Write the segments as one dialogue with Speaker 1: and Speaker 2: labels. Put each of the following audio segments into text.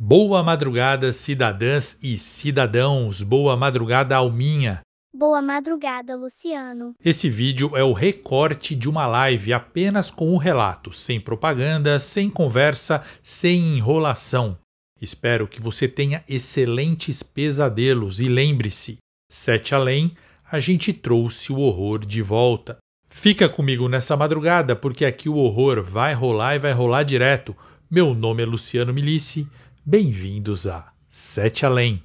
Speaker 1: Boa madrugada, cidadãs e cidadãos. Boa madrugada, Alminha.
Speaker 2: Boa madrugada, Luciano.
Speaker 1: Esse vídeo é o recorte de uma live apenas com um relato, sem propaganda, sem conversa, sem enrolação. Espero que você tenha excelentes pesadelos e lembre-se, 7 além, a gente trouxe o horror de volta. Fica comigo nessa madrugada porque aqui o horror vai rolar e vai rolar direto. Meu nome é Luciano Milici. Bem-vindos a 7 Além.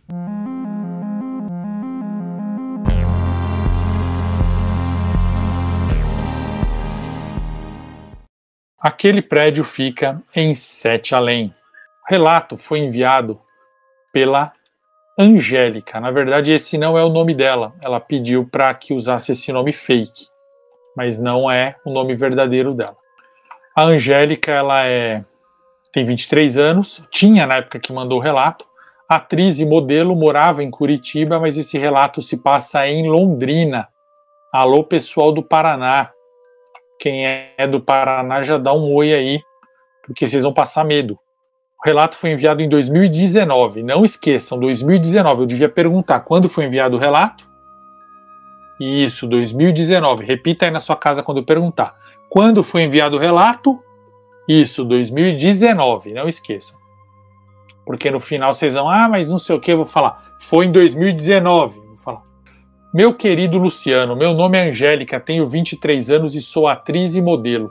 Speaker 1: Aquele prédio fica em 7 Além. O relato foi enviado pela Angélica. Na verdade, esse não é o nome dela. Ela pediu para que usasse esse nome fake, mas não é o nome verdadeiro dela. A Angélica, tem 23 anos, tinha na época que mandou o relato, atriz e modelo, morava em Curitiba, mas esse relato se passa em Londrina. Alô, pessoal do Paraná. Quem é do Paraná já dá um oi aí, porque vocês vão passar medo. O relato foi enviado em 2019, não esqueçam, 2019. Eu devia perguntar quando foi enviado o relato. Isso, 2019. Repita aí na sua casa quando eu perguntar. Quando foi enviado o relato? Isso, 2019, não esqueçam. Porque no final vocês vão, mas não sei o que, eu vou falar. Foi em 2019, vou falar. Meu querido Luciano, meu nome é Angélica, tenho 23 anos e sou atriz e modelo.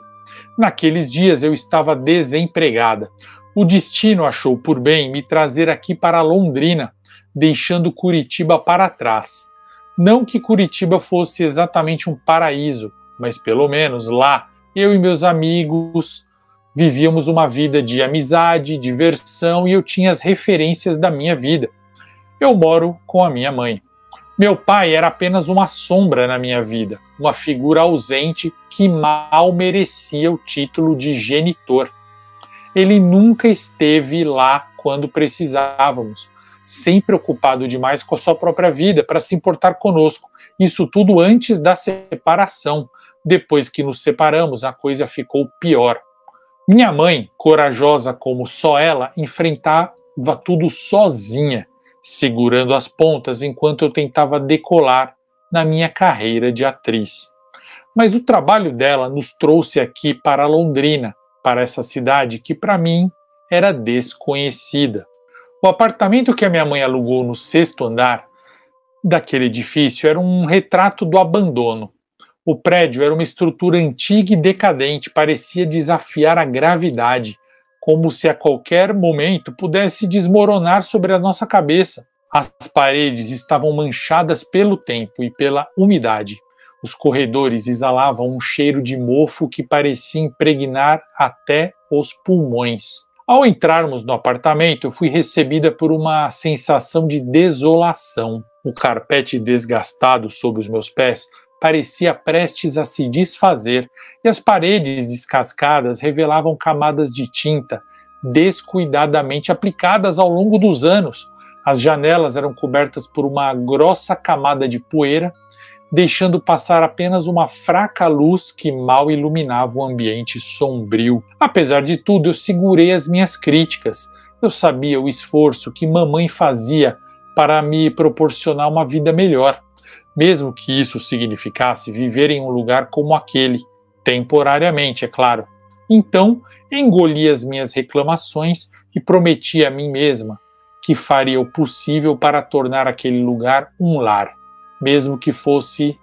Speaker 1: Naqueles dias eu estava desempregada. O destino achou por bem me trazer aqui para Londrina, deixando Curitiba para trás. Não que Curitiba fosse exatamente um paraíso, mas pelo menos lá, eu e meus amigos vivíamos uma vida de amizade, diversão e eu tinha as referências da minha vida. Eu moro com a minha mãe. Meu pai era apenas uma sombra na minha vida, uma figura ausente que mal merecia o título de genitor. Ele nunca esteve lá quando precisávamos, sempre ocupado demais com a sua própria vida para se importar conosco. Isso tudo antes da separação. Depois que nos separamos, a coisa ficou pior. Minha mãe, corajosa como só ela, enfrentava tudo sozinha, segurando as pontas enquanto eu tentava decolar na minha carreira de atriz. Mas o trabalho dela nos trouxe aqui para Londrina, para essa cidade que para mim era desconhecida. O apartamento que a minha mãe alugou no 6º andar daquele edifício era um retrato do abandono. O prédio era uma estrutura antiga e decadente, parecia desafiar a gravidade, como se a qualquer momento pudesse desmoronar sobre a nossa cabeça. As paredes estavam manchadas pelo tempo e pela umidade. Os corredores exalavam um cheiro de mofo que parecia impregnar até os pulmões. Ao entrarmos no apartamento, eu fui recebida por uma sensação de desolação. O carpete desgastado sob os meus pés parecia prestes a se desfazer e as paredes descascadas revelavam camadas de tinta descuidadamente aplicadas ao longo dos anos. As janelas eram cobertas por uma grossa camada de poeira, deixando passar apenas uma fraca luz que mal iluminava o ambiente sombrio. Apesar de tudo, eu segurei as minhas críticas. Eu sabia o esforço que mamãe fazia para me proporcionar uma vida melhor, mesmo que isso significasse viver em um lugar como aquele, temporariamente, é claro. Então, engoli as minhas reclamações e prometi a mim mesma que faria o possível para tornar aquele lugar um lar, mesmo que fosse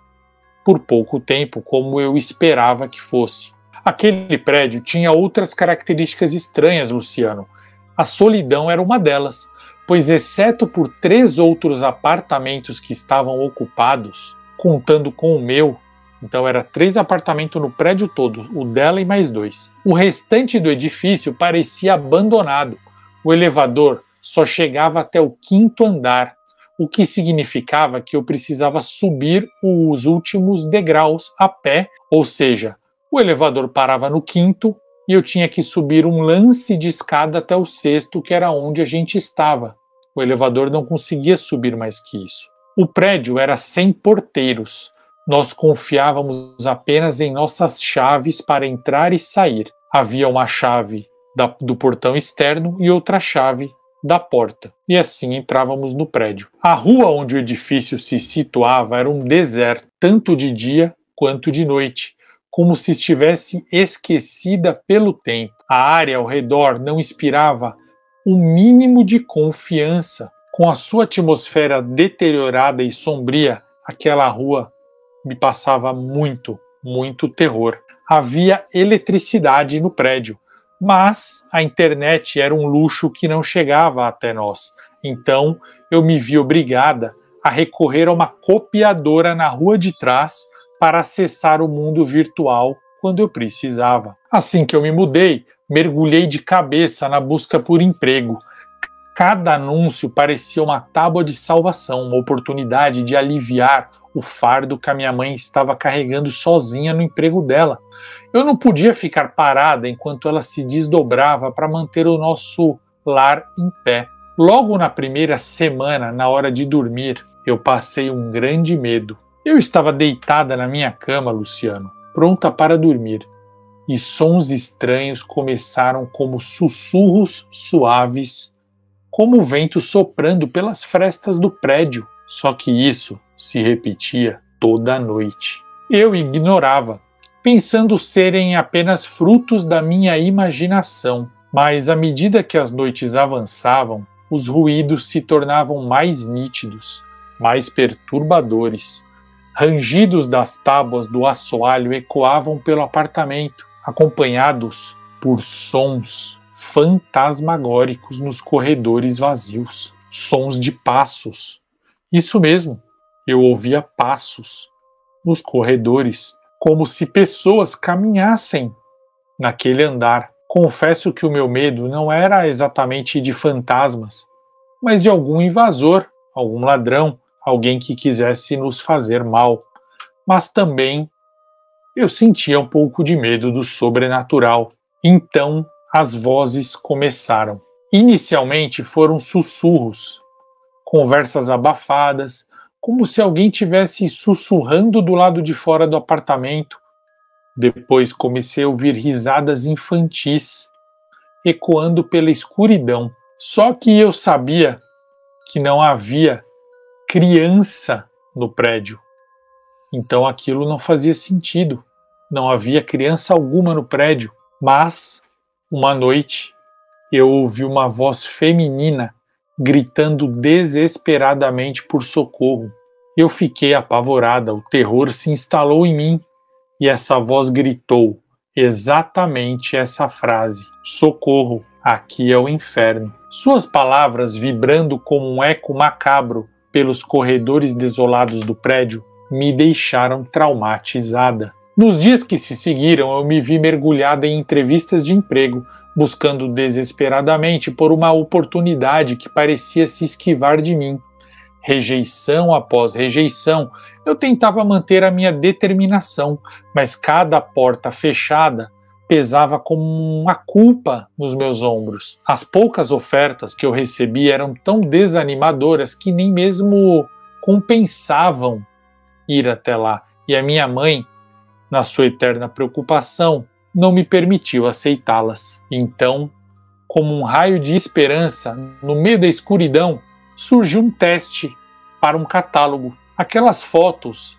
Speaker 1: por pouco tempo, como eu esperava que fosse. Aquele prédio tinha outras características estranhas, Luciano. A solidão era uma delas, pois exceto por 3 outros apartamentos que estavam ocupados, contando com o meu, então era 3 apartamentos no prédio todo, o dela e mais 2. O restante do edifício parecia abandonado. O elevador só chegava até o 5º andar, o que significava que eu precisava subir os últimos degraus a pé, ou seja, o elevador parava no 5º e eu tinha que subir um lance de escada até o 6º, que era onde a gente estava. O elevador não conseguia subir mais que isso. O prédio era sem porteiros. Nós confiávamos apenas em nossas chaves para entrar e sair. Havia uma chave do portão externo e outra chave da porta, e assim entrávamos no prédio. A rua onde o edifício se situava era um deserto, tanto de dia quanto de noite, como se estivesse esquecida pelo tempo. A área ao redor não inspirava o mínimo de confiança. Com a sua atmosfera deteriorada e sombria, aquela rua me passava muito terror. Havia eletricidade no prédio, mas a internet era um luxo que não chegava até nós. Então eu me vi obrigada a recorrer a uma copiadora na rua de trás para acessar o mundo virtual quando eu precisava. Assim que eu me mudei, mergulhei de cabeça na busca por emprego. Cada anúncio parecia uma tábua de salvação, uma oportunidade de aliviar o fardo que a minha mãe estava carregando sozinha no emprego dela. Eu não podia ficar parada enquanto ela se desdobrava para manter o nosso lar em pé. Logo na primeira semana, na hora de dormir, eu passei um grande medo. Eu estava deitada na minha cama, Luciano, pronta para dormir, e sons estranhos começaram como sussurros suaves, como o vento soprando pelas frestas do prédio. Só que isso se repetia toda a noite. Eu ignorava, pensando serem apenas frutos da minha imaginação. Mas à medida que as noites avançavam, os ruídos se tornavam mais nítidos, mais perturbadores. Rangidos das tábuas do assoalho ecoavam pelo apartamento, acompanhados por sons fantasmagóricos nos corredores vazios. Sons de passos. Isso mesmo, eu ouvia passos nos corredores, como se pessoas caminhassem naquele andar. Confesso que o meu medo não era exatamente de fantasmas, mas de algum invasor, algum ladrão, alguém que quisesse nos fazer mal. Mas também eu sentia um pouco de medo do sobrenatural. Então as vozes começaram. Inicialmente foram sussurros, conversas abafadas, como se alguém estivesse sussurrando do lado de fora do apartamento. Depois comecei a ouvir risadas infantis, ecoando pela escuridão. Só que eu sabia que não havia criança no prédio. Então aquilo não fazia sentido. Não havia criança alguma no prédio. Mas, uma noite, eu ouvi uma voz feminina gritando desesperadamente por socorro. Eu fiquei apavorada, o terror se instalou em mim e essa voz gritou exatamente essa frase: socorro, aqui é o inferno. Suas palavras, vibrando como um eco macabro pelos corredores desolados do prédio, me deixaram traumatizada. Nos dias que se seguiram, eu me vi mergulhada em entrevistas de emprego, buscando desesperadamente por uma oportunidade que parecia se esquivar de mim. Rejeição após rejeição, eu tentava manter a minha determinação, mas cada porta fechada pesava como uma culpa nos meus ombros. As poucas ofertas que eu recebi eram tão desanimadoras que nem mesmo compensavam ir até lá. E a minha mãe, na sua eterna preocupação, não me permitiu aceitá-las. Então, como um raio de esperança, no meio da escuridão, surgiu um teste para um catálogo. Aquelas fotos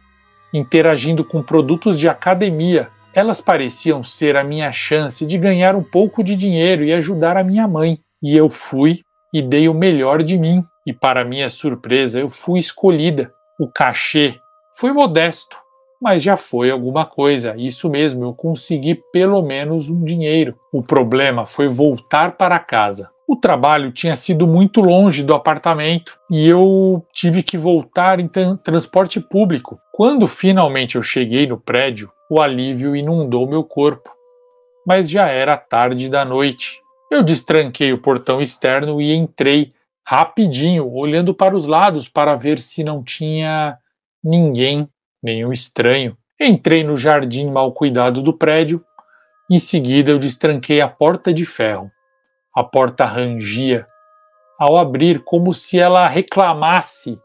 Speaker 1: interagindo com produtos de academia, elas pareciam ser a minha chance de ganhar um pouco de dinheiro e ajudar a minha mãe. E eu fui e dei o melhor de mim. E para minha surpresa, eu fui escolhida. O cachê foi modesto, mas já foi alguma coisa. Isso mesmo, eu consegui pelo menos um dinheiro. O problema foi voltar para casa. O trabalho tinha sido muito longe do apartamento e eu tive que voltar em transporte público. Quando finalmente eu cheguei no prédio, o alívio inundou meu corpo. Mas já era tarde da noite. Eu destranquei o portão externo e entrei rapidinho, olhando para os lados para ver se não tinha ninguém, nenhum estranho. Entrei no jardim mal cuidado do prédio. Em seguida eu destranquei a porta de ferro. A porta rangia ao abrir, como se ela reclamasse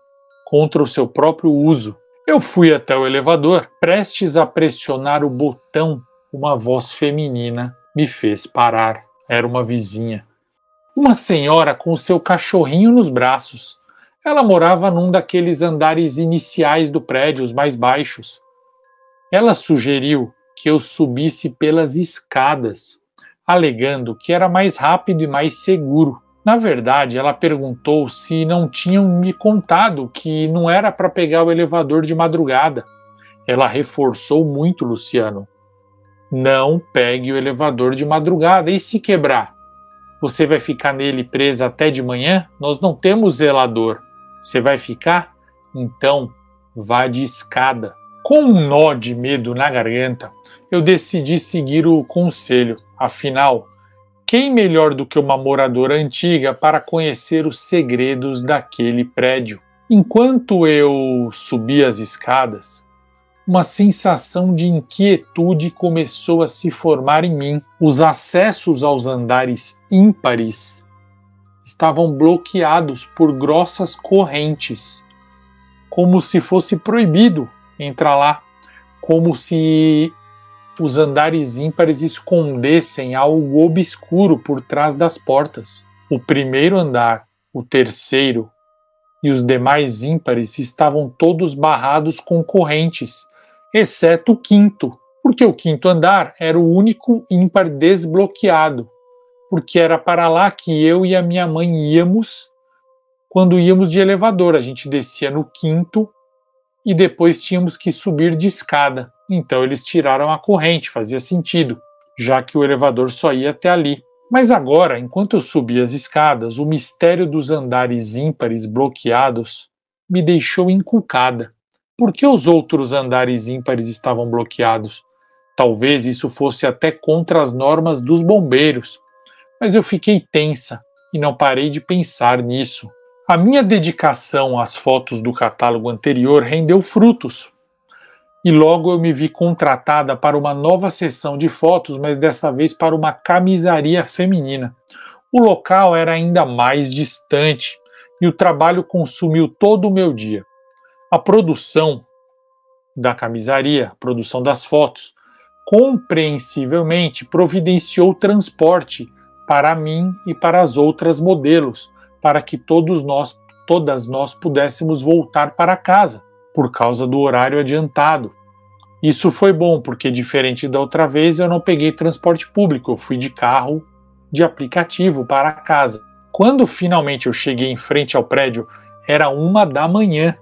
Speaker 1: contra o seu próprio uso. Eu fui até o elevador, prestes a pressionar o botão, uma voz feminina me fez parar. Era uma vizinha. Uma senhora com seu cachorrinho nos braços. Ela morava num daqueles andares iniciais do prédio, os mais baixos. Ela sugeriu que eu subisse pelas escadas, alegando que era mais rápido e mais seguro. Na verdade, ela perguntou se não tinham me contado que não era para pegar o elevador de madrugada. Ela reforçou muito, Luciano. Não pegue o elevador de madrugada. E se quebrar? Você vai ficar nele presa até de manhã? Nós não temos zelador. Você vai ficar? Então, vá de escada. Com um nó de medo na garganta, eu decidi seguir o conselho. Afinal, quem melhor do que uma moradora antiga para conhecer os segredos daquele prédio? Enquanto eu subia as escadas, uma sensação de inquietude começou a se formar em mim. Os acessos aos andares ímpares estavam bloqueados por grossas correntes, como se fosse proibido entrar lá, como se os andares ímpares escondessem algo obscuro por trás das portas. O primeiro andar, o terceiro e os demais ímpares estavam todos barrados com correntes, exceto o quinto, porque o quinto andar era o único ímpar desbloqueado, porque era para lá que eu e a minha mãe íamos quando íamos de elevador. A gente descia no quinto e depois tínhamos que subir de escada. Então eles tiraram a corrente, fazia sentido, já que o elevador só ia até ali. Mas agora, enquanto eu subia as escadas, o mistério dos andares ímpares bloqueados me deixou encucada. Por que os outros andares ímpares estavam bloqueados? Talvez isso fosse até contra as normas dos bombeiros, mas eu fiquei tensa e não parei de pensar nisso. A minha dedicação às fotos do catálogo anterior rendeu frutos. E logo eu me vi contratada para uma nova sessão de fotos, mas dessa vez para uma camisaria feminina. O local era ainda mais distante e o trabalho consumiu todo o meu dia. A produção da camisaria, a produção das fotos, compreensivelmente providenciou transporte para mim e para as outras modelos, para que todas nós pudéssemos voltar para casa, por causa do horário adiantado. Isso foi bom, porque diferente da outra vez eu não peguei transporte público, eu fui de carro de aplicativo para casa. Quando finalmente eu cheguei em frente ao prédio, era 1 da manhã.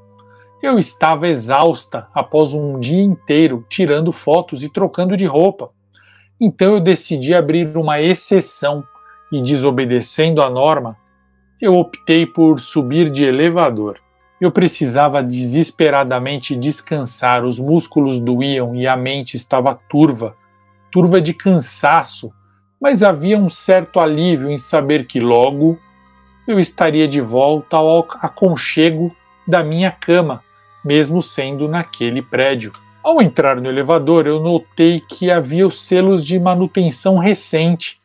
Speaker 1: Eu estava exausta após um dia inteiro tirando fotos e trocando de roupa. Então eu decidi abrir uma exceção e, desobedecendo a norma, eu optei por subir de elevador. Eu precisava desesperadamente descansar, os músculos doíam e a mente estava turva de cansaço, mas havia um certo alívio em saber que logo eu estaria de volta ao aconchego da minha cama, mesmo sendo naquele prédio. Ao entrar no elevador, eu notei que havia os selos de manutenção recente,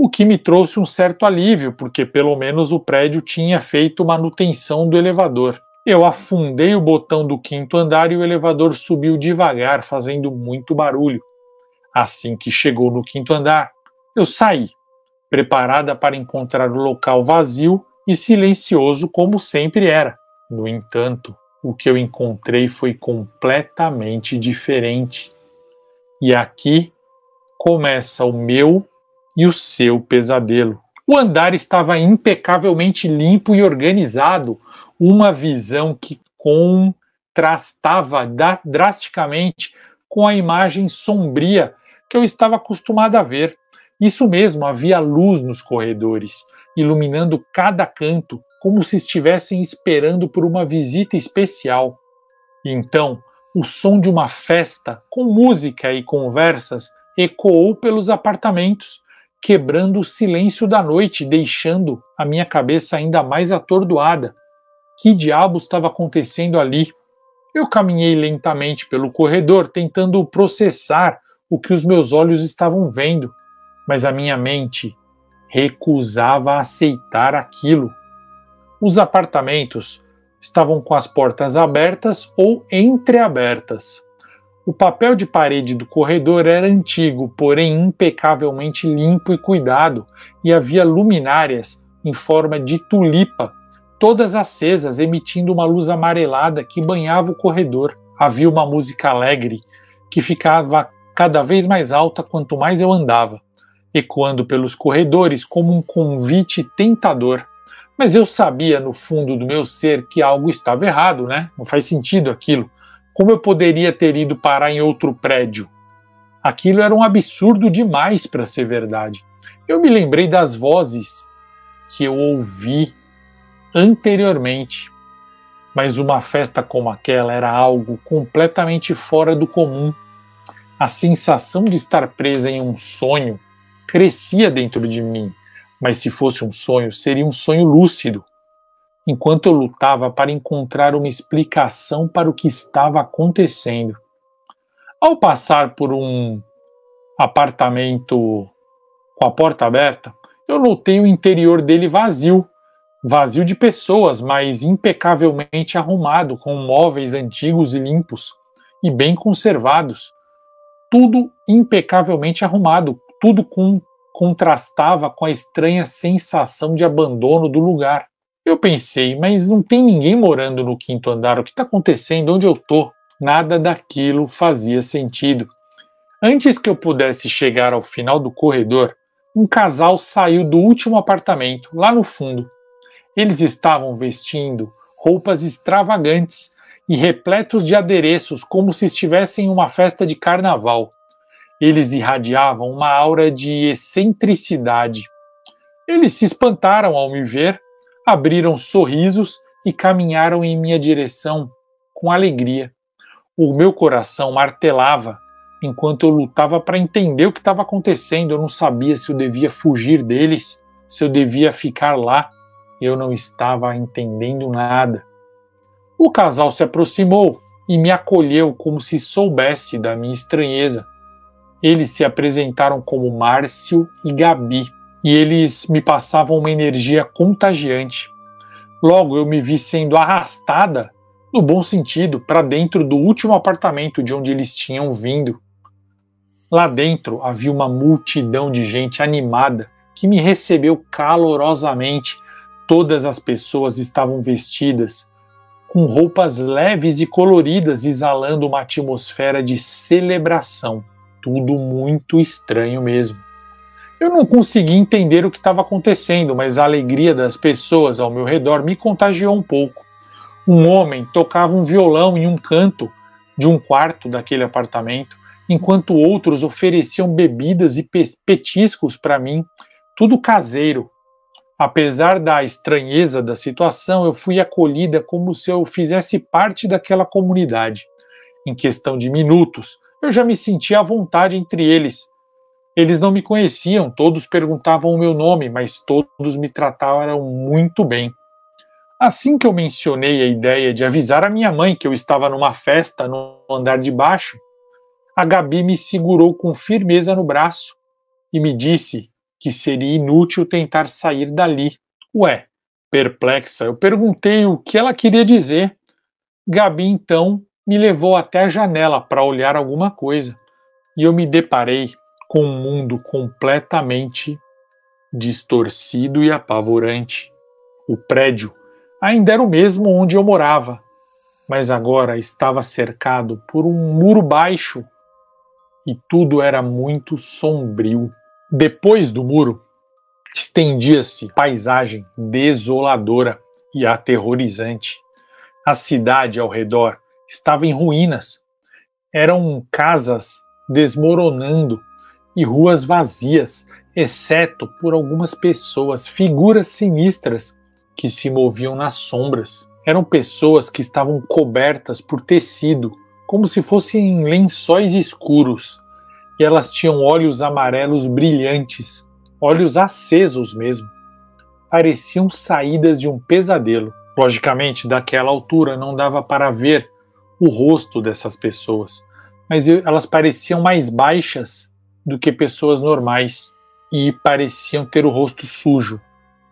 Speaker 1: o que me trouxe um certo alívio, porque pelo menos o prédio tinha feito manutenção do elevador. Eu afundei o botão do quinto andar e o elevador subiu devagar, fazendo muito barulho. Assim que chegou no quinto andar, eu saí, preparada para encontrar o local vazio e silencioso como sempre era. No entanto, o que eu encontrei foi completamente diferente. E aqui começa o meu e o seu pesadelo. O andar estava impecavelmente limpo e organizado, uma visão que contrastava drasticamente com a imagem sombria que eu estava acostumado a ver. Isso mesmo, havia luz nos corredores, iluminando cada canto, como se estivessem esperando por uma visita especial. E então, o som de uma festa, com música e conversas, ecoou pelos apartamentos, quebrando o silêncio da noite, deixando a minha cabeça ainda mais atordoada. Que diabos estava acontecendo ali? Eu caminhei lentamente pelo corredor, tentando processar o que os meus olhos estavam vendo, mas a minha mente recusava aceitar aquilo. Os apartamentos estavam com as portas abertas ou entreabertas. O papel de parede do corredor era antigo, porém impecavelmente limpo e cuidado, e havia luminárias em forma de tulipa, todas acesas, emitindo uma luz amarelada que banhava o corredor. Havia uma música alegre que ficava cada vez mais alta quanto mais eu andava, ecoando pelos corredores como um convite tentador. Mas eu sabia no fundo do meu ser que algo estava errado, né? Não faz sentido aquilo. Como eu poderia ter ido parar em outro prédio? Aquilo era um absurdo demais para ser verdade. Eu me lembrei das vozes que eu ouvi anteriormente, mas uma festa como aquela era algo completamente fora do comum. A sensação de estar presa em um sonho crescia dentro de mim, mas se fosse um sonho, seria um sonho lúcido. Enquanto eu lutava para encontrar uma explicação para o que estava acontecendo. Ao passar por um apartamento com a porta aberta, eu notei o interior dele vazio de pessoas, mas impecavelmente arrumado, com móveis antigos e limpos e bem conservados. Tudo impecavelmente arrumado, tudo contrastava com a estranha sensação de abandono do lugar. Eu pensei, mas não tem ninguém morando no quinto andar, o que está acontecendo? Onde eu estou? Nada daquilo fazia sentido. Antes que eu pudesse chegar ao final do corredor, um casal saiu do último apartamento, lá no fundo. Eles estavam vestindo roupas extravagantes e repletos de adereços, como se estivessem em uma festa de carnaval. Eles irradiavam uma aura de excentricidade. Eles se espantaram ao me ver, abriram sorrisos e caminharam em minha direção com alegria. O meu coração martelava enquanto eu lutava para entender o que estava acontecendo. Eu não sabia se eu devia fugir deles, se eu devia ficar lá. Eu não estava entendendo nada. O casal se aproximou e me acolheu como se soubesse da minha estranheza. Eles se apresentaram como Márcio e Gabi, e eles me passavam uma energia contagiante. Logo eu me vi sendo arrastada, no bom sentido, para dentro do último apartamento de onde eles tinham vindo. Lá dentro havia uma multidão de gente animada que me recebeu calorosamente. Todas as pessoas estavam vestidas com roupas leves e coloridas, exalando uma atmosfera de celebração. Tudo muito estranho mesmo. Eu não consegui entender o que estava acontecendo, mas a alegria das pessoas ao meu redor me contagiou um pouco. Um homem tocava um violão em um canto de um quarto daquele apartamento, enquanto outros ofereciam bebidas e petiscos para mim, tudo caseiro. Apesar da estranheza da situação, eu fui acolhida como se eu fizesse parte daquela comunidade. Em questão de minutos, eu já me sentia à vontade entre eles. Eles não me conheciam, todos perguntavam o meu nome, mas todos me trataram muito bem. Assim que eu mencionei a ideia de avisar a minha mãe que eu estava numa festa no andar de baixo, a Gabi me segurou com firmeza no braço e me disse que seria inútil tentar sair dali. Ué, perplexa, eu perguntei o que ela queria dizer. Gabi então me levou até a janela para olhar alguma coisa e eu me deparei com um mundo completamente distorcido e apavorante. O prédio ainda era o mesmo onde eu morava, mas agora estava cercado por um muro baixo e tudo era muito sombrio. Depois do muro, estendia-se paisagem desoladora e aterrorizante. A cidade ao redor estava em ruínas. Eram casas desmoronando e ruas vazias, exceto por algumas pessoas, figuras sinistras que se moviam nas sombras. Eram pessoas que estavam cobertas por tecido, como se fossem lençóis escuros, e elas tinham olhos amarelos brilhantes, olhos acesos mesmo. Pareciam saídas de um pesadelo. Logicamente, daquela altura não dava para ver o rosto dessas pessoas, mas elas pareciam mais baixas do que pessoas normais e pareciam ter o rosto sujo,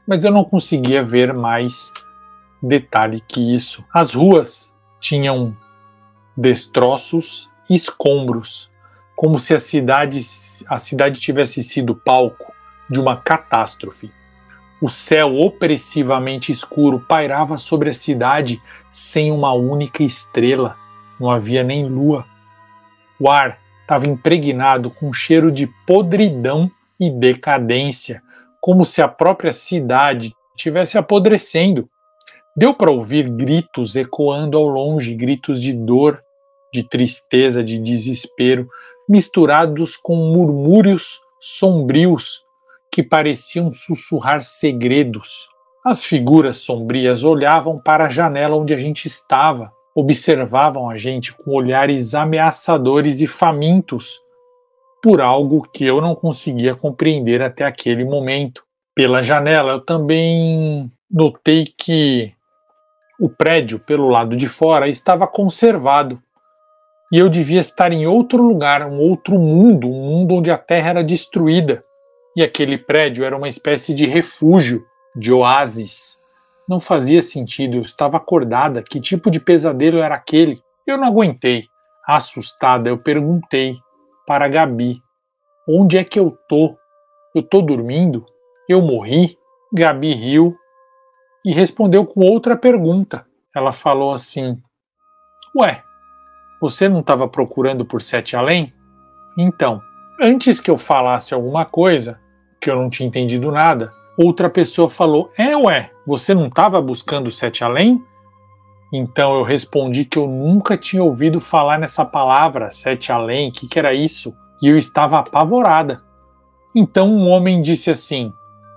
Speaker 1: mas eu não conseguia ver mais detalhe que isso. As ruas tinham destroços escombros, como se a cidade tivesse sido palco de uma catástrofe. O céu opressivamente escuro pairava sobre a cidade sem uma única estrela, não havia nem lua. O ar estava impregnado com um cheiro de podridão e decadência, como se a própria cidade estivesse apodrecendo. Deu para ouvir gritos ecoando ao longe, gritos de dor, de tristeza, de desespero, misturados com murmúrios sombrios que pareciam sussurrar segredos. As figuras sombrias olhavam para a janela onde a gente estava, observavam a gente com olhares ameaçadores e famintos por algo que eu não conseguia compreender até aquele momento. Pela janela eu também notei que o prédio, pelo lado de fora, estava conservado e eu devia estar em outro lugar, um outro mundo, um mundo onde a terra era destruída e aquele prédio era uma espécie de refúgio, de oásis. Não fazia sentido, eu estava acordada, que tipo de pesadelo era aquele? Eu não aguentei. Assustada, eu perguntei para a Gabi: onde é que eu tô? Eu tô dormindo? Eu morri? Gabi riu e respondeu com outra pergunta. Ela falou assim: ué, você não estava procurando por Sete Além? Então, antes que eu falasse alguma coisa, que eu não tinha entendido nada, outra pessoa falou: ué, você não estava buscando Sete Além? Então eu respondi que eu nunca tinha ouvido falar nessa palavra, Sete Além, o que era isso? E eu estava apavorada. Então um homem disse assim: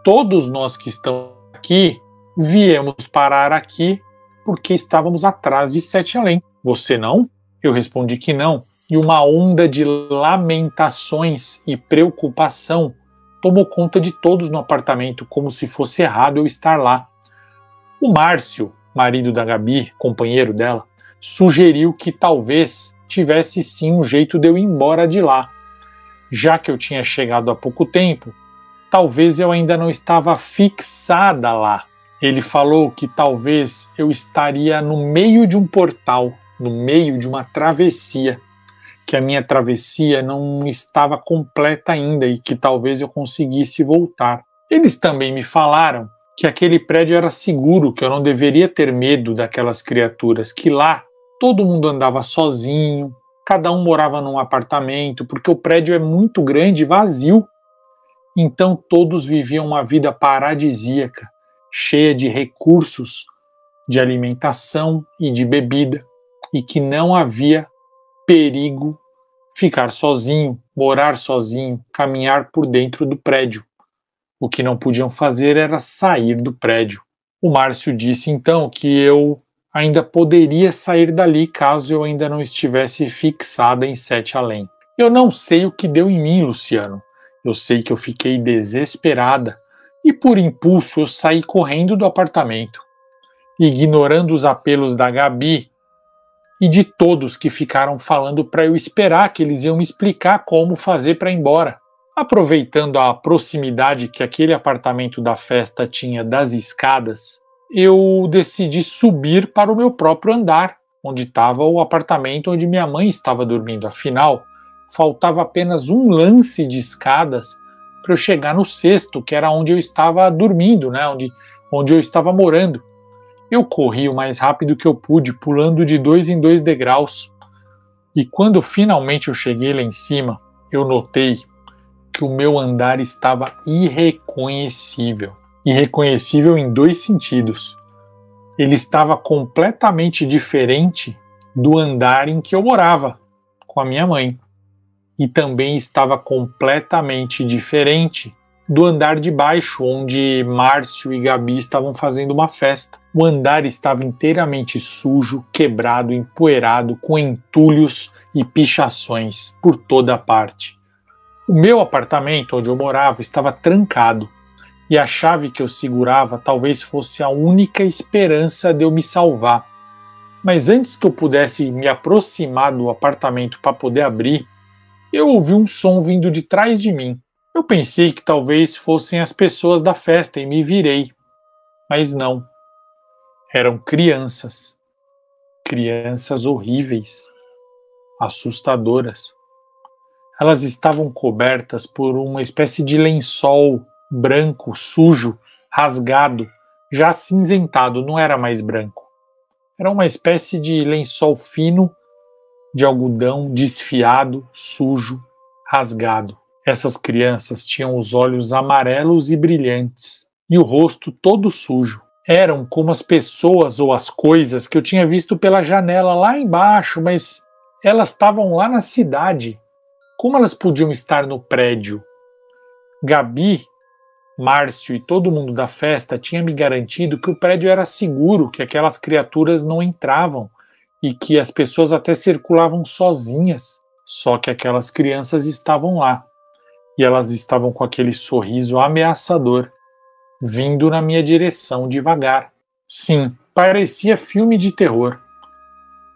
Speaker 1: todos nós que estamos aqui viemos parar aqui porque estávamos atrás de Sete Além. Você não? Eu respondi que não. E uma onda de lamentações e preocupação tomou conta de todos no apartamento, como se fosse errado eu estar lá. O Márcio, marido da Gabi, companheiro dela, sugeriu que talvez tivesse sim um jeito de eu ir embora de lá. Já que eu tinha chegado há pouco tempo, talvez eu ainda não estava fixada lá. Ele falou que talvez eu estaria no meio de um portal, no meio de uma travessia, que a minha travessia não estava completa ainda e que talvez eu conseguisse voltar. Eles também me falaram que aquele prédio era seguro, que eu não deveria ter medo daquelas criaturas, que lá todo mundo andava sozinho, cada um morava num apartamento, porque o prédio é muito grande e vazio. Então todos viviam uma vida paradisíaca, cheia de recursos, de alimentação e de bebida, e que não havia perigo ficar sozinho, morar sozinho, caminhar por dentro do prédio. O que não podiam fazer era sair do prédio. O Márcio disse então que eu ainda poderia sair dali caso eu ainda não estivesse fixada em Sete Além. Eu não sei o que deu em mim, Luciano. Eu sei que eu fiquei desesperada e por impulso eu saí correndo do apartamento, ignorando os apelos da Gabi e de todos que ficaram falando para eu esperar que eles iam me explicar como fazer para ir embora. Aproveitando a proximidade que aquele apartamento da festa tinha das escadas, eu decidi subir para o meu próprio andar, onde estava o apartamento onde minha mãe estava dormindo. Afinal, faltava apenas um lance de escadas para eu chegar no sexto, que era onde eu estava dormindo, né? onde eu estava morando. Eu corri o mais rápido que eu pude, pulando de 2 em 2 degraus. E quando finalmente eu cheguei lá em cima, eu notei que o meu andar estava irreconhecível. Irreconhecível em 2 sentidos. Ele estava completamente diferente do andar em que eu morava, com a minha mãe. E também estava completamente diferente do andar de baixo, onde Márcio e Gabi estavam fazendo uma festa. O andar estava inteiramente sujo, quebrado, empoeirado, com entulhos e pichações por toda parte. O meu apartamento, onde eu morava, estava trancado, e a chave que eu segurava talvez fosse a única esperança de eu me salvar. Mas antes que eu pudesse me aproximar do apartamento para poder abrir, eu ouvi um som vindo de trás de mim. Eu pensei que talvez fossem as pessoas da festa e me virei. Mas não. Eram crianças. Crianças horríveis. assustadoras. Elas estavam cobertas por uma espécie de lençol branco, sujo, rasgado, já acinzentado, não era mais branco. Era uma espécie de lençol fino de algodão, desfiado, sujo, rasgado. Essas crianças tinham os olhos amarelos e brilhantes e o rosto todo sujo. Eram como as pessoas ou as coisas que eu tinha visto pela janela lá embaixo, mas elas estavam lá na cidade. Como elas podiam estar no prédio? Gabi, Márcio e todo mundo da festa tinha me garantido que o prédio era seguro, que aquelas criaturas não entravam e que as pessoas até circulavam sozinhas. Só que aquelas crianças estavam lá e elas estavam com aquele sorriso ameaçador, vindo na minha direção devagar. Sim, parecia filme de terror.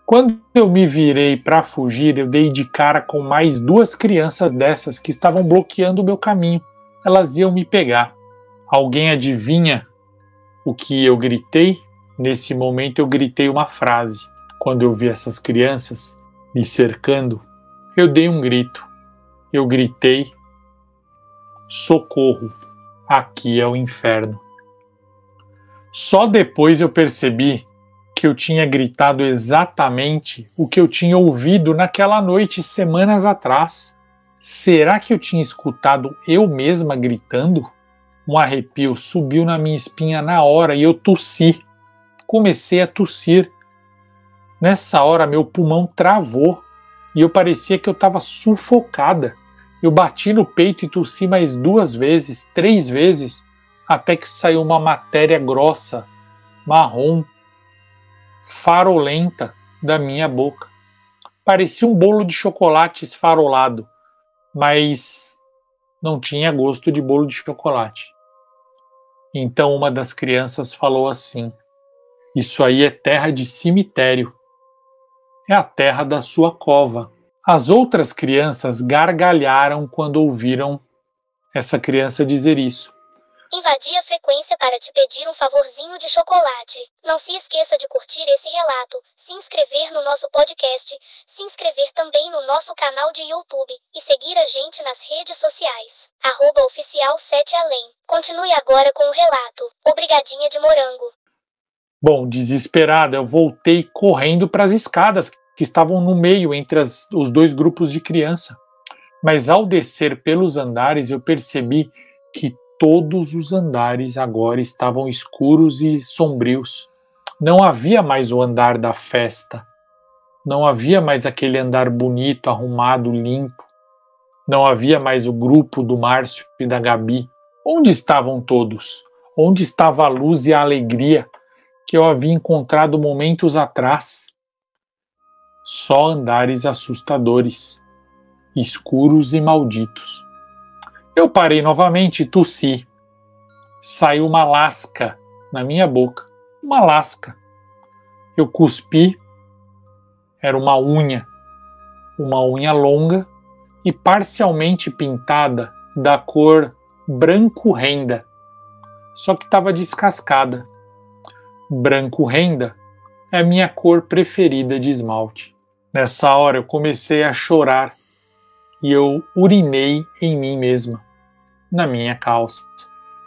Speaker 1: Quando eu me virei para fugir, eu dei de cara com mais 2 crianças dessas que estavam bloqueando o meu caminho. Elas iam me pegar. Alguém adivinha o que eu gritei? Nesse momento eu gritei uma frase. Quando eu vi essas crianças me cercando, eu dei um grito. Eu gritei: socorro, aqui é o inferno. Só depois eu percebi que eu tinha gritado exatamente o que eu tinha ouvido naquela noite semanas atrás. Será que eu tinha escutado eu mesma gritando? Um arrepio subiu na minha espinha na hora e eu tossi. Comecei a tossir. Nessa hora meu pulmão travou e eu parecia que eu estava sufocada. Eu bati no peito e tossi mais 2 vezes, 3 vezes, até que saiu uma matéria grossa, marrom, farolenta da minha boca. Parecia um bolo de chocolate esfarolado, mas não tinha gosto de bolo de chocolate. Então uma das crianças falou assim: isso aí é terra de cemitério. É a terra da sua cova. As outras crianças gargalharam quando ouviram essa criança dizer isso.
Speaker 2: Invadi a frequência para te pedir um favorzinho de chocolate. Não se esqueça de curtir esse relato, se inscrever no nosso podcast, se inscrever também no nosso canal de YouTube e seguir a gente nas redes sociais. @oficial7além. Continue agora com o relato. Obrigadinha de morango.
Speaker 1: Bom, desesperada, eu voltei correndo para as escadas que estavam no meio entre os 2 grupos de criança. Mas ao descer pelos andares, eu percebi que todos os andares agora estavam escuros e sombrios. Não havia mais o andar da festa. Não havia mais aquele andar bonito, arrumado, limpo. Não havia mais o grupo do Márcio e da Gabi. Onde estavam todos? Onde estava a luz e a alegria que eu havia encontrado momentos atrás? Só andares assustadores, escuros e malditos. Eu parei novamente e tossi. Saiu uma lasca na minha boca. Uma lasca. Eu cuspi. Era uma unha longa e parcialmente pintada da cor branco renda. Só que estava descascada. Branco renda é a minha cor preferida de esmalte. Nessa hora eu comecei a chorar e eu urinei em mim mesma, na minha calça.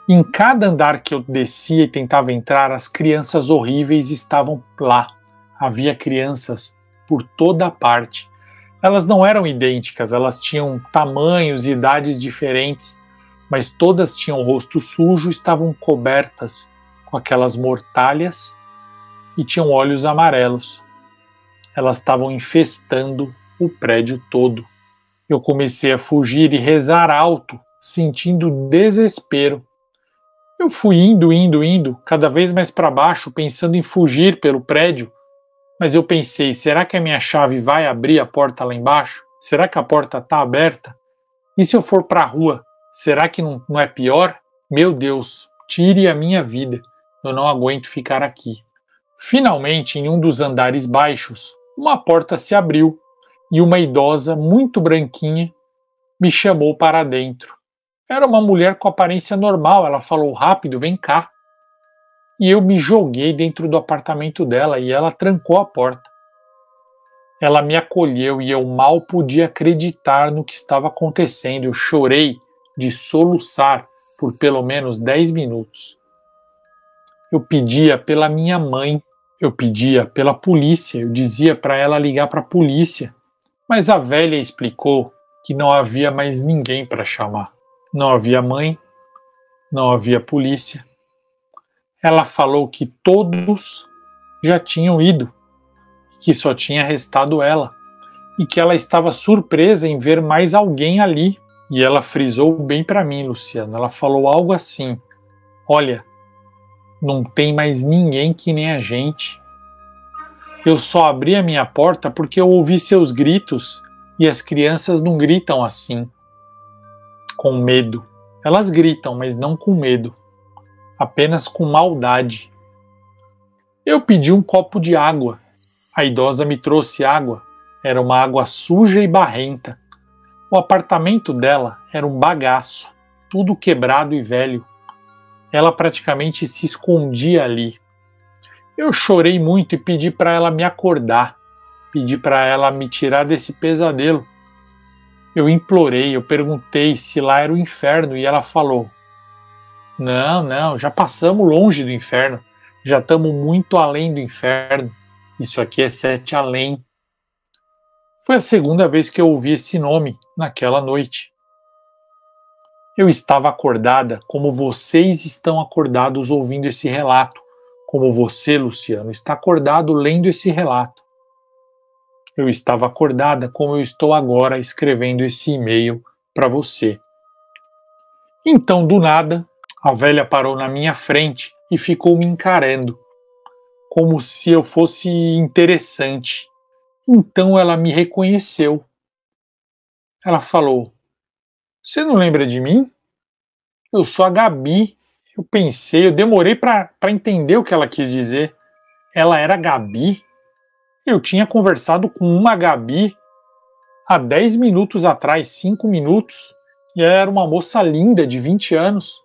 Speaker 1: Em cada andar que eu descia e tentava entrar, as crianças horríveis estavam lá. Havia crianças por toda parte. Elas não eram idênticas, elas tinham tamanhos e idades diferentes, mas todas tinham o rosto sujo, estavam cobertas com aquelas mortalhas e tinham olhos amarelos. Elas estavam infestando o prédio todo. Eu comecei a fugir e rezar alto, sentindo desespero. Eu fui indo, cada vez mais para baixo, pensando em fugir pelo prédio, mas eu pensei, será que a minha chave vai abrir a porta lá embaixo? Será que a porta está aberta? E se eu for para a rua, será que não é pior? Meu Deus, tire a minha vida, eu não aguento ficar aqui. Finalmente, em um dos andares baixos, uma porta se abriu e uma idosa muito branquinha me chamou para dentro. Era uma mulher com aparência normal, ela falou rápido, vem cá. E eu me joguei dentro do apartamento dela e ela trancou a porta. Ela me acolheu e eu mal podia acreditar no que estava acontecendo. Eu chorei de soluçar por pelo menos 10 minutos. Eu pedia pela minha mãe, eu pedia pela polícia, eu dizia para ela ligar para a polícia, mas a velha explicou que não havia mais ninguém para chamar. Não havia mãe, não havia polícia. Ela falou que todos já tinham ido, que só tinha restado ela, e que ela estava surpresa em ver mais alguém ali. E ela frisou bem para mim, Luciano. Ela falou algo assim: olha, não tem mais ninguém que nem a gente. Eu só abri a minha porta porque eu ouvi seus gritos e as crianças não gritam assim, com medo. Elas gritam, mas não com medo, apenas com maldade. Eu pedi um copo de água. A idosa me trouxe água. Era uma água suja e barrenta. O apartamento dela era um bagaço, tudo quebrado e velho. Ela praticamente se escondia ali. Eu chorei muito e pedi para ela me acordar, pedi para ela me tirar desse pesadelo. Eu implorei, eu perguntei se lá era o inferno e ela falou: não, já passamos longe do inferno, já estamos muito além do inferno, isso aqui é 7 além. Foi a segunda vez que eu ouvi esse nome naquela noite. Eu estava acordada como vocês estão acordados ouvindo esse relato, como você, Luciano, está acordado lendo esse relato. Eu estava acordada como eu estou agora escrevendo esse e-mail para você. Então, do nada, a velha parou na minha frente e ficou me encarando, como se eu fosse interessante. Então ela me reconheceu. Ela falou: você não lembra de mim? Eu sou a Gabi. Eu pensei, eu demorei para entender o que ela quis dizer. Ela era Gabi? Eu tinha conversado com uma Gabi há 10 minutos atrás, 5 minutos, e ela era uma moça linda de 20 anos.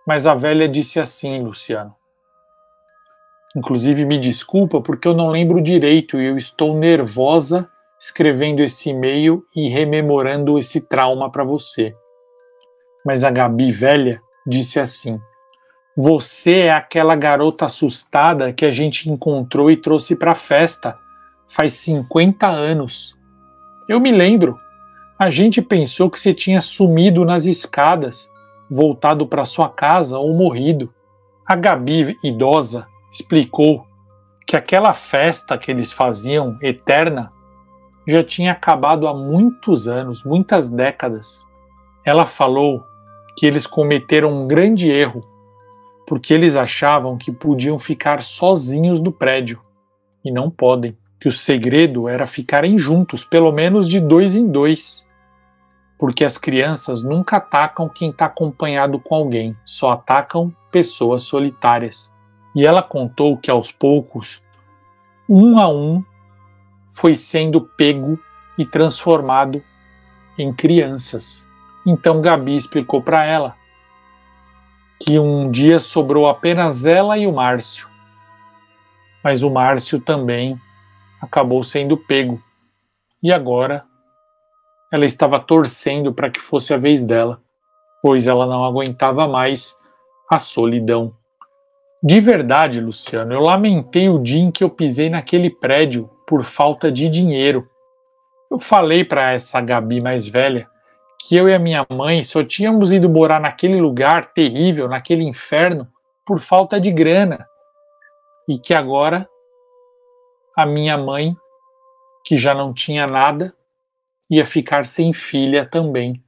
Speaker 1: Mas a velha disse assim, Luciano. Inclusive, me desculpa porque eu não lembro direito e eu estou nervosa escrevendo esse e-mail e rememorando esse trauma para você. Mas a Gabi velha disse assim: você é aquela garota assustada que a gente encontrou e trouxe para a festa faz 50 anos. Eu me lembro. A gente pensou que você tinha sumido nas escadas, voltado para sua casa ou morrido. A Gabi, idosa, explicou que aquela festa que eles faziam, eterna, já tinha acabado há muitos anos, muitas décadas. Ela falou que eles cometeram um grande erro, porque eles achavam que podiam ficar sozinhos no prédio, e não podem, que o segredo era ficarem juntos, pelo menos de 2 em 2, porque as crianças nunca atacam quem está acompanhado com alguém, só atacam pessoas solitárias. E ela contou que aos poucos, um a um, foi sendo pego e transformado em crianças. Então Gabi explicou para ela que um dia sobrou apenas ela e o Márcio. Mas o Márcio também acabou sendo pego. E agora ela estava torcendo para que fosse a vez dela, pois ela não aguentava mais a solidão. De verdade, Luciano, eu lamentei o dia em que eu pisei naquele prédio por falta de dinheiro. Eu falei para essa Gabi mais velha que eu e a minha mãe só tínhamos ido morar naquele lugar terrível, naquele inferno, por falta de grana. E que agora a minha mãe, que já não tinha nada, ia ficar sem filha também,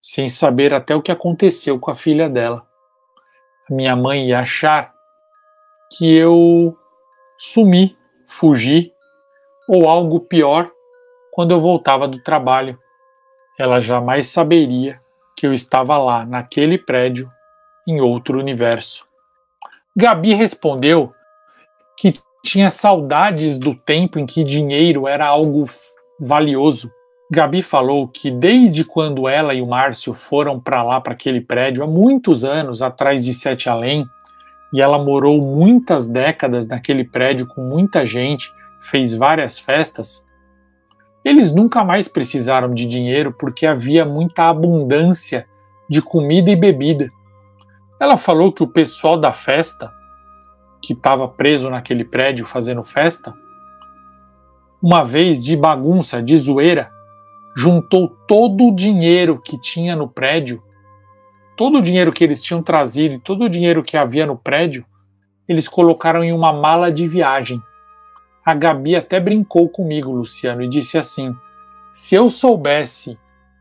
Speaker 1: sem saber até o que aconteceu com a filha dela. A minha mãe ia achar que eu sumi, fugi, ou algo pior, quando eu voltava do trabalho. Ela jamais saberia que eu estava lá, naquele prédio, em outro universo. Gabi respondeu que tinha saudades do tempo em que dinheiro era algo valioso. Gabi falou que desde quando ela e o Márcio foram para lá, para aquele prédio, há muitos anos, atrás de 7 além, e ela morou muitas décadas naquele prédio com muita gente, fez várias festas, eles nunca mais precisaram de dinheiro porque havia muita abundância de comida e bebida. Ela falou que o pessoal da festa, que estava preso naquele prédio fazendo festa, uma vez de bagunça, de zoeira, juntou todo o dinheiro que tinha no prédio, todo o dinheiro que eles tinham trazido e todo o dinheiro que havia no prédio, eles colocaram em uma mala de viagem. A Gabi até brincou comigo, Luciano, e disse assim: se eu soubesse,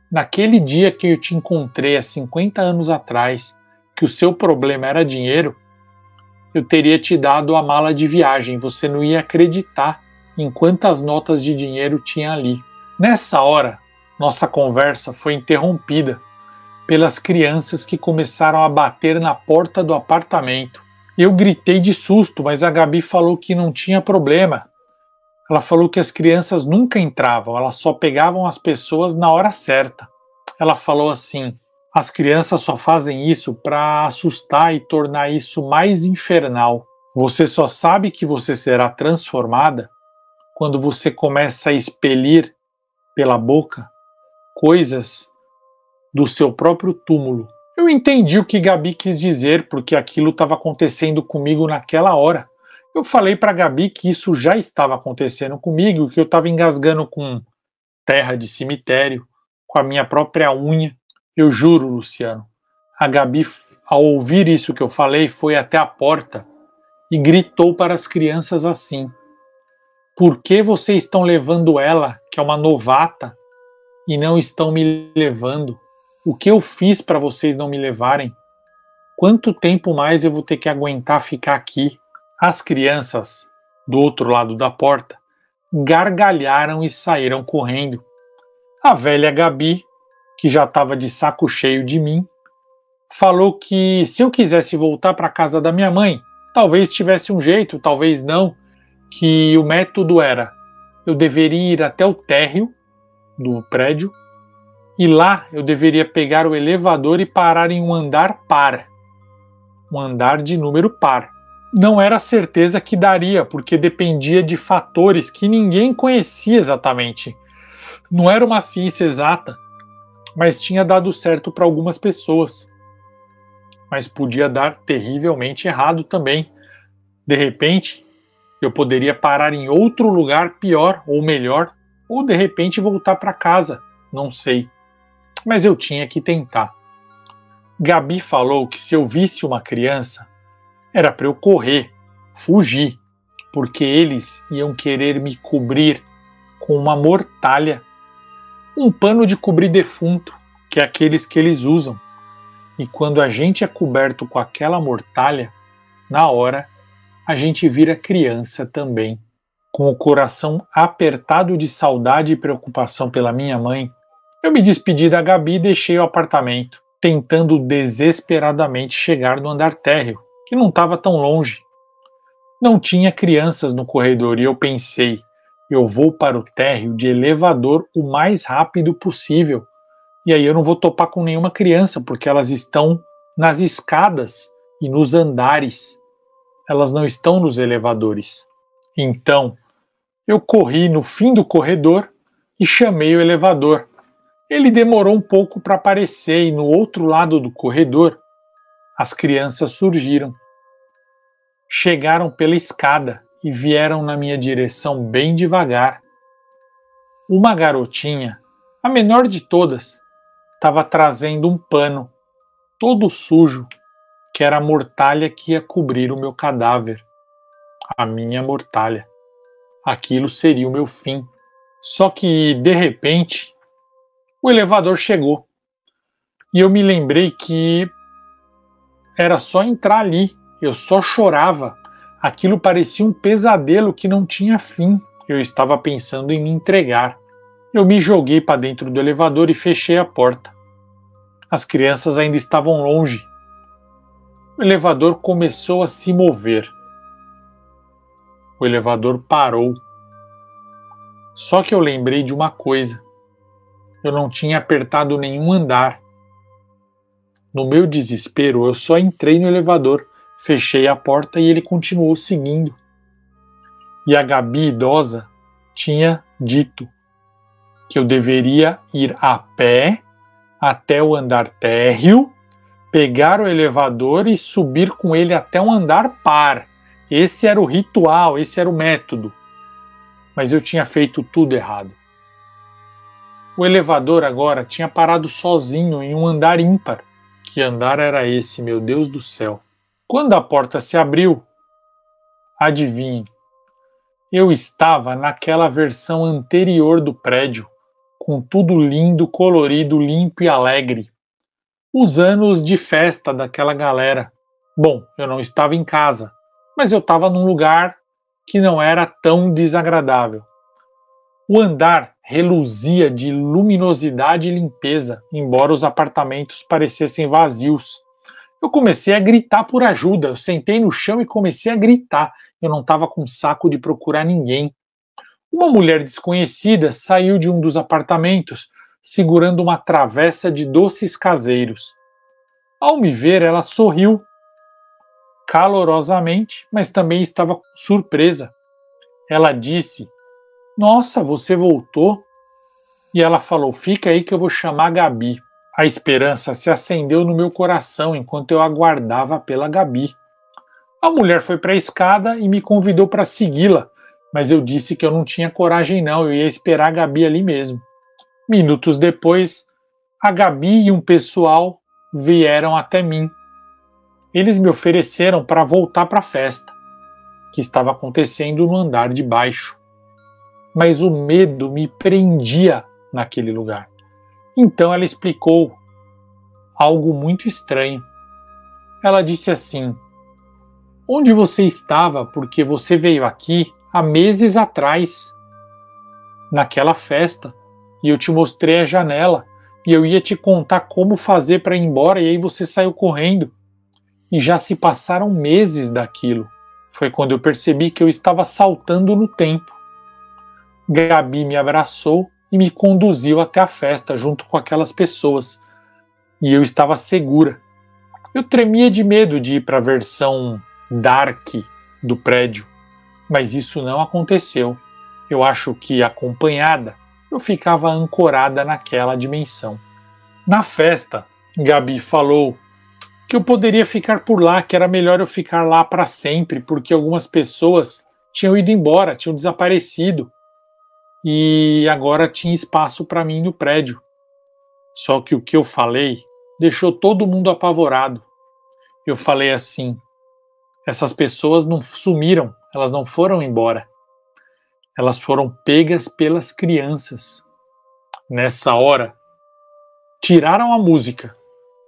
Speaker 1: naquele dia que eu te encontrei há 50 anos atrás, que o seu problema era dinheiro, eu teria te dado a mala de viagem, você não ia acreditar em quantas notas de dinheiro tinha ali. Nessa hora, nossa conversa foi interrompida pelas crianças que começaram a bater na porta do apartamento. Eu gritei de susto, mas a Gabi falou que não tinha problema. Ela falou que as crianças nunca entravam, elas só pegavam as pessoas na hora certa. Ela falou assim: as crianças só fazem isso para assustar e tornar isso mais infernal. Você só sabe que você será transformada quando você começa a expelir pela boca coisas do seu próprio túmulo. Eu entendi o que Gabi quis dizer, porque aquilo estava acontecendo comigo naquela hora. Eu falei para Gabi que isso já estava acontecendo comigo, que eu estava engasgando com terra de cemitério, com a minha própria unha. Eu juro, Luciano, a Gabi, ao ouvir isso que eu falei, foi até a porta e gritou para as crianças assim: por que vocês estão levando ela, que é uma novata, e não estão me levando? O que eu fiz para vocês não me levarem? Quanto tempo mais eu vou ter que aguentar ficar aqui? As crianças, do outro lado da porta, gargalharam e saíram correndo. A velha Gabi, que já estava de saco cheio de mim, falou que se eu quisesse voltar para a casa da minha mãe, talvez tivesse um jeito, talvez não, que o método era: eu deveria ir até o térreo do prédio e lá eu deveria pegar o elevador e parar em um andar par, um andar de número par. Não era certeza que daria, porque dependia de fatores que ninguém conhecia exatamente. Não era uma ciência exata, mas tinha dado certo para algumas pessoas. Mas podia dar terrivelmente errado também. De repente, eu poderia parar em outro lugar pior ou melhor, ou de repente voltar para casa, não sei. Mas eu tinha que tentar. Gabi falou que se eu visse uma criança, era para eu correr, fugir, porque eles iam querer me cobrir com uma mortalha, um pano de cobrir defunto, que é aqueles que eles usam. E quando a gente é coberto com aquela mortalha, na hora, a gente vira criança também. Com o coração apertado de saudade e preocupação pela minha mãe, eu me despedi da Gabi e deixei o apartamento, tentando desesperadamente chegar no andar térreo, que não estava tão longe. Não tinha crianças no corredor e eu pensei: eu vou para o térreo de elevador o mais rápido possível. E aí eu não vou topar com nenhuma criança, porque elas estão nas escadas e nos andares. Elas não estão nos elevadores. Então, eu corri no fim do corredor e chamei o elevador. Ele demorou um pouco para aparecer e no outro lado do corredor, as crianças surgiram. Chegaram pela escada e vieram na minha direção bem devagar. Uma garotinha, a menor de todas, estava trazendo um pano, todo sujo, que era a mortalha que ia cobrir o meu cadáver. A minha mortalha. Aquilo seria o meu fim. Só que, de repente, o elevador chegou. E eu me lembrei que era só entrar ali. Eu só chorava. Aquilo parecia um pesadelo que não tinha fim. Eu estava pensando em me entregar. Eu me joguei para dentro do elevador e fechei a porta. As crianças ainda estavam longe. O elevador começou a se mover. O elevador parou. Só que eu lembrei de uma coisa. Eu não tinha apertado nenhum andar. No meu desespero, eu só entrei no elevador, fechei a porta e ele continuou seguindo. E a Gabi, idosa, tinha dito que eu deveria ir a pé até o andar térreo, pegar o elevador e subir com ele até um andar par. Esse era o ritual, esse era o método. Mas eu tinha feito tudo errado. O elevador agora tinha parado sozinho em um andar ímpar. Que andar era esse, meu Deus do céu? Quando a porta se abriu, adivinhe, eu estava naquela versão anterior do prédio, com tudo lindo, colorido, limpo e alegre. Os anos de festa daquela galera. Bom, eu não estava em casa, mas eu estava num lugar que não era tão desagradável. O andar reluzia de luminosidade e limpeza, embora os apartamentos parecessem vazios. Eu comecei a gritar por ajuda, eu sentei no chão e comecei a gritar. Eu não estava com saco de procurar ninguém. Uma mulher desconhecida saiu de um dos apartamentos, segurando uma travessa de doces caseiros. Ao me ver, ela sorriu calorosamente, mas também estava surpresa. Ela disse: "Nossa, você voltou?" E ela falou: "Fica aí que eu vou chamar a Gabi." A esperança se acendeu no meu coração enquanto eu aguardava pela Gabi. A mulher foi para a escada e me convidou para segui-la, mas eu disse que eu não tinha coragem não, eu ia esperar a Gabi ali mesmo. Minutos depois, a Gabi e um pessoal vieram até mim. Eles me ofereceram para voltar para a festa, que estava acontecendo no andar de baixo. Mas o medo me prendia naquele lugar. Então ela explicou algo muito estranho. Ela disse assim: "Onde você estava porque você veio aqui há meses atrás, naquela festa, e eu te mostrei a janela, e eu ia te contar como fazer para ir embora, e aí você saiu correndo. E já se passaram meses daquilo. Foi quando eu percebi que eu estava saltando no tempo." Gabi me abraçou e me conduziu até a festa junto com aquelas pessoas. E eu estava segura. Eu tremia de medo de ir para a versão dark do prédio, mas isso não aconteceu. Eu acho que, acompanhada, eu ficava ancorada naquela dimensão. Na festa, Gabi falou que eu poderia ficar por lá, que era melhor eu ficar lá para sempre, porque algumas pessoas tinham ido embora, tinham desaparecido, e agora tinha espaço para mim no prédio. Só que o que eu falei deixou todo mundo apavorado. Eu falei assim: essas pessoas não sumiram, elas não foram embora. Elas foram pegas pelas crianças. Nessa hora, tiraram a música.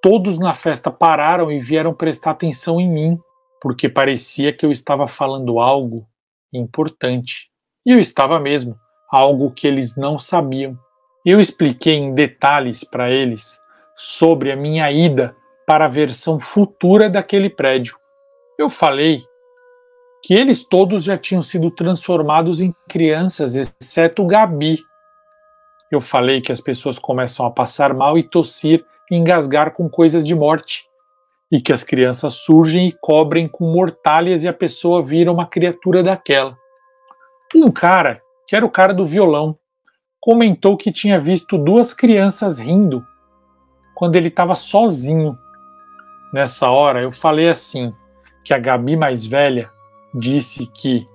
Speaker 1: Todos na festa pararam e vieram prestar atenção em mim, porque parecia que eu estava falando algo importante. E eu estava mesmo, algo que eles não sabiam. Eu expliquei em detalhes para eles sobre a minha ida para a versão futura daquele prédio. Eu falei que eles todos já tinham sido transformados em crianças, exceto Gabi. Eu falei que as pessoas começam a passar mal e tossir e engasgar com coisas de morte, e que as crianças surgem e cobrem com mortalhas e a pessoa vira uma criatura daquela. Um cara, que era o cara do violão, comentou que tinha visto duas crianças rindo quando ele estava sozinho. Nessa hora eu falei assim, que a Gabi mais velha disse que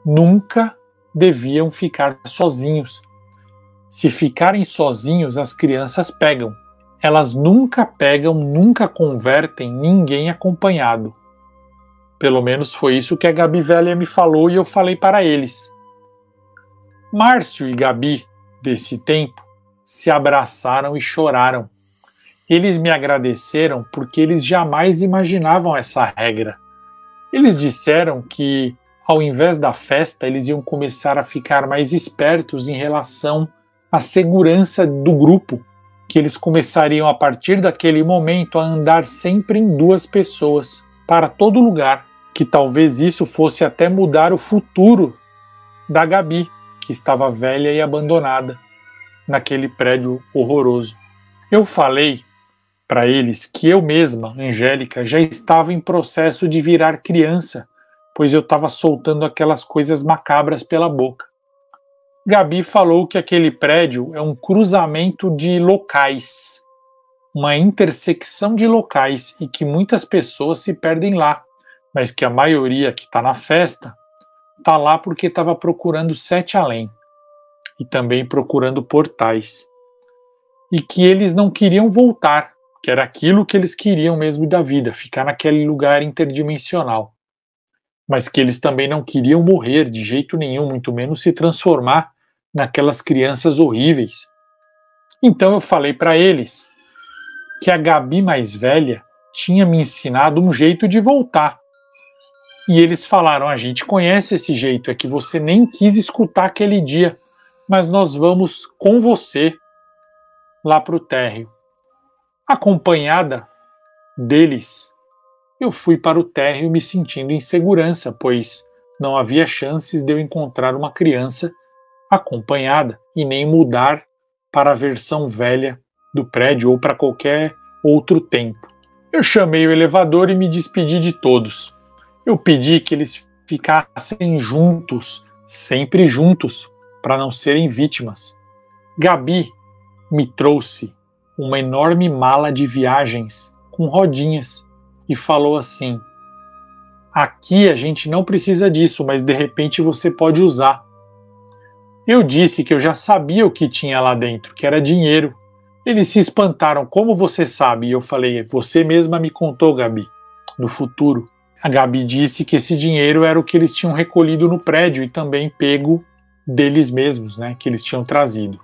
Speaker 1: nunca deviam ficar sozinhos. Se ficarem sozinhos, as crianças pegam. Elas nunca pegam, nunca convertem ninguém acompanhado. Pelo menos foi isso que a Gabi velha me falou e eu falei para eles. Márcio e Gabi, desse tempo, se abraçaram e choraram. Eles me agradeceram porque eles jamais imaginavam essa regra. Eles disseram que, ao invés da festa, eles iam começar a ficar mais espertos em relação à segurança do grupo, que eles começariam a partir daquele momento a andar sempre em duas pessoas, para todo lugar, que talvez isso fosse até mudar o futuro da Gabi, que estava velha e abandonada naquele prédio horroroso. Eu falei para eles que eu mesma, Angélica, já estava em processo de virar criança, pois eu estava soltando aquelas coisas macabras pela boca. Gabi falou que aquele prédio é um cruzamento de locais, uma intersecção de locais e que muitas pessoas se perdem lá, mas que a maioria que está na festa está lá porque estava procurando sete além e também procurando portais. E que eles não queriam voltar, que era aquilo que eles queriam mesmo da vida, ficar naquele lugar interdimensional. Mas que eles também não queriam morrer de jeito nenhum, muito menos se transformar naquelas crianças horríveis. Então eu falei para eles que a Gabi mais velha tinha me ensinado um jeito de voltar. E eles falaram: a gente conhece esse jeito, é que você nem quis escutar aquele dia, mas nós vamos com você lá para o térreo. Acompanhada deles, eu fui para o térreo me sentindo em segurança, pois não havia chances de eu encontrar uma criança acompanhada e nem mudar para a versão velha do prédio ou para qualquer outro tempo. Eu chamei o elevador e me despedi de todos. Eu pedi que eles ficassem juntos, sempre juntos, para não serem vítimas. Gabi me trouxe uma enorme mala de viagens com rodinhas e falou assim: aqui a gente não precisa disso, mas de repente você pode usar. Eu disse que eu já sabia o que tinha lá dentro, que era dinheiro. Eles se espantaram: como você sabe? E eu falei: você mesma me contou, Gabi, no futuro. A Gabi disse que esse dinheiro era o que eles tinham recolhido no prédio e também pego deles mesmos, né, que eles tinham trazido.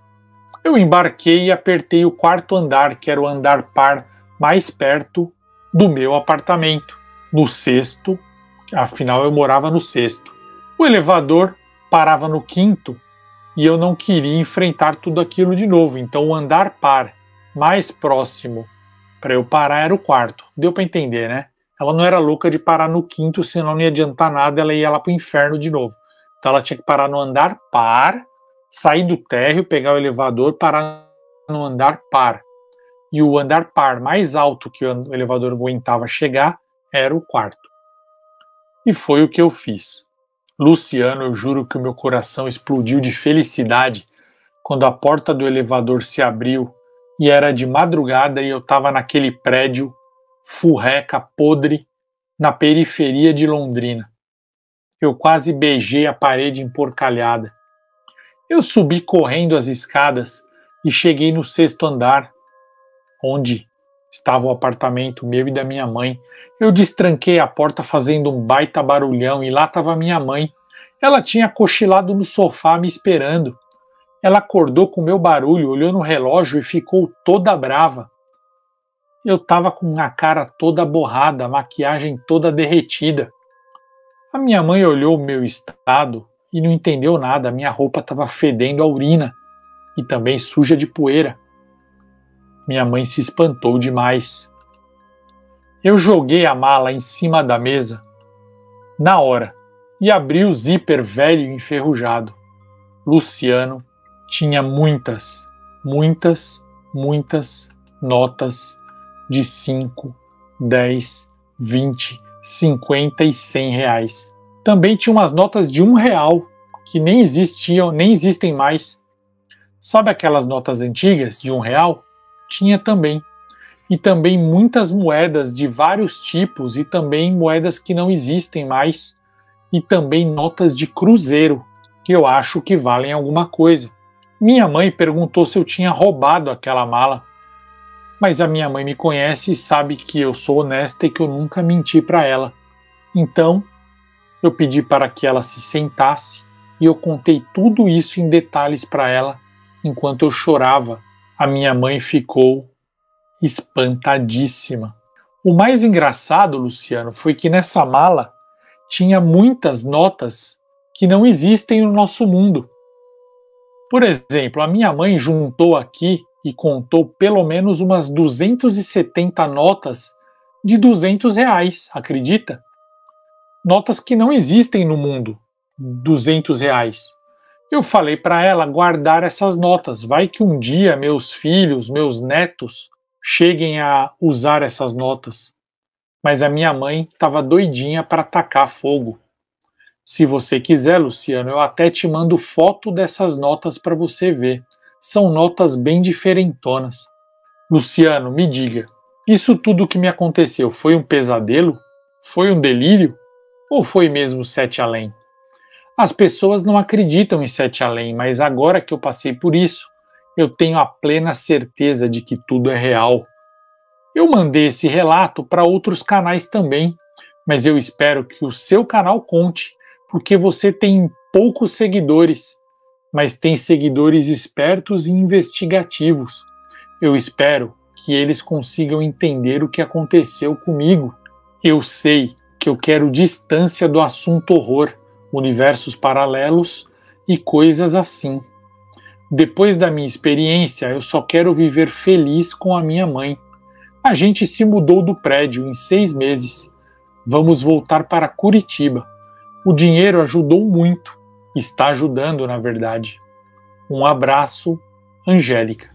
Speaker 1: Eu embarquei e apertei o quarto andar, que era o andar par mais perto do meu apartamento, no sexto, afinal eu morava no sexto. O elevador parava no quinto e eu não queria enfrentar tudo aquilo de novo, então o andar par mais próximo para eu parar era o quarto. Deu para entender, né? Ela não era louca de parar no quinto, senão não ia adiantar nada, ela ia lá para o inferno de novo. Então ela tinha que parar no andar par, sair do térreo, pegar o elevador, parar no andar par. E o andar par mais alto que o elevador aguentava chegar era o quarto. E foi o que eu fiz. Luciano, eu juro que o meu coração explodiu de felicidade quando a porta do elevador se abriu e era de madrugada e eu estava naquele prédio furreca, podre, na periferia de Londrina. Eu quase beijei a parede emporcalhada. Eu subi correndo as escadas e cheguei no sexto andar, onde estava o apartamento meu e da minha mãe. Eu destranquei a porta fazendo um baita barulhão e lá estava minha mãe. Ela tinha cochilado no sofá me esperando. Ela acordou com o meu barulho, olhou no relógio e ficou toda brava. Eu estava com a cara toda borrada, a maquiagem toda derretida. A minha mãe olhou o meu estado e não entendeu nada. A minha roupa estava fedendo a urina e também suja de poeira. Minha mãe se espantou demais. Eu joguei a mala em cima da mesa, na hora, e abri o zíper velho e enferrujado. Luciano tinha muitas notas de 5, 10, 20, 50 e 100 reais. Também tinha umas notas de R$1 que nem existiam, nem existem mais. Sabe aquelas notas antigas de R$1? Tinha também. E também muitas moedas de vários tipos e também moedas que não existem mais. E também notas de cruzeiro, que eu acho que valem alguma coisa. Minha mãe perguntou se eu tinha roubado aquela mala. Mas a minha mãe me conhece e sabe que eu sou honesta e que eu nunca menti para ela. Então, eu pedi para que ela se sentasse e eu contei tudo isso em detalhes para ela enquanto eu chorava. A minha mãe ficou espantadíssima. O mais engraçado, Luciano, foi que nessa mala tinha muitas notas que não existem no nosso mundo. Por exemplo, a minha mãe juntou aqui e contou pelo menos umas 270 notas de R$200, acredita? Notas que não existem no mundo, R$200. Eu falei para ela guardar essas notas, vai que um dia meus filhos, meus netos, cheguem a usar essas notas. Mas a minha mãe estava doidinha para tacar fogo. Se você quiser, Luciano, eu até te mando foto dessas notas para você ver. São notas bem diferentonas. Luciano, me diga, isso tudo que me aconteceu foi um pesadelo? Foi um delírio? Ou foi mesmo sete além? As pessoas não acreditam em sete além, mas agora que eu passei por isso, eu tenho a plena certeza de que tudo é real. Eu mandei esse relato para outros canais também, mas eu espero que o seu canal conte, porque você tem poucos seguidores, mas tem seguidores espertos e investigativos. Eu espero que eles consigam entender o que aconteceu comigo. Eu sei que eu quero distância do assunto horror, universos paralelos e coisas assim. Depois da minha experiência, eu só quero viver feliz com a minha mãe. A gente se mudou do prédio em 6 meses. Vamos voltar para Curitiba. O dinheiro ajudou muito. Está ajudando, na verdade. Um abraço, Angélica.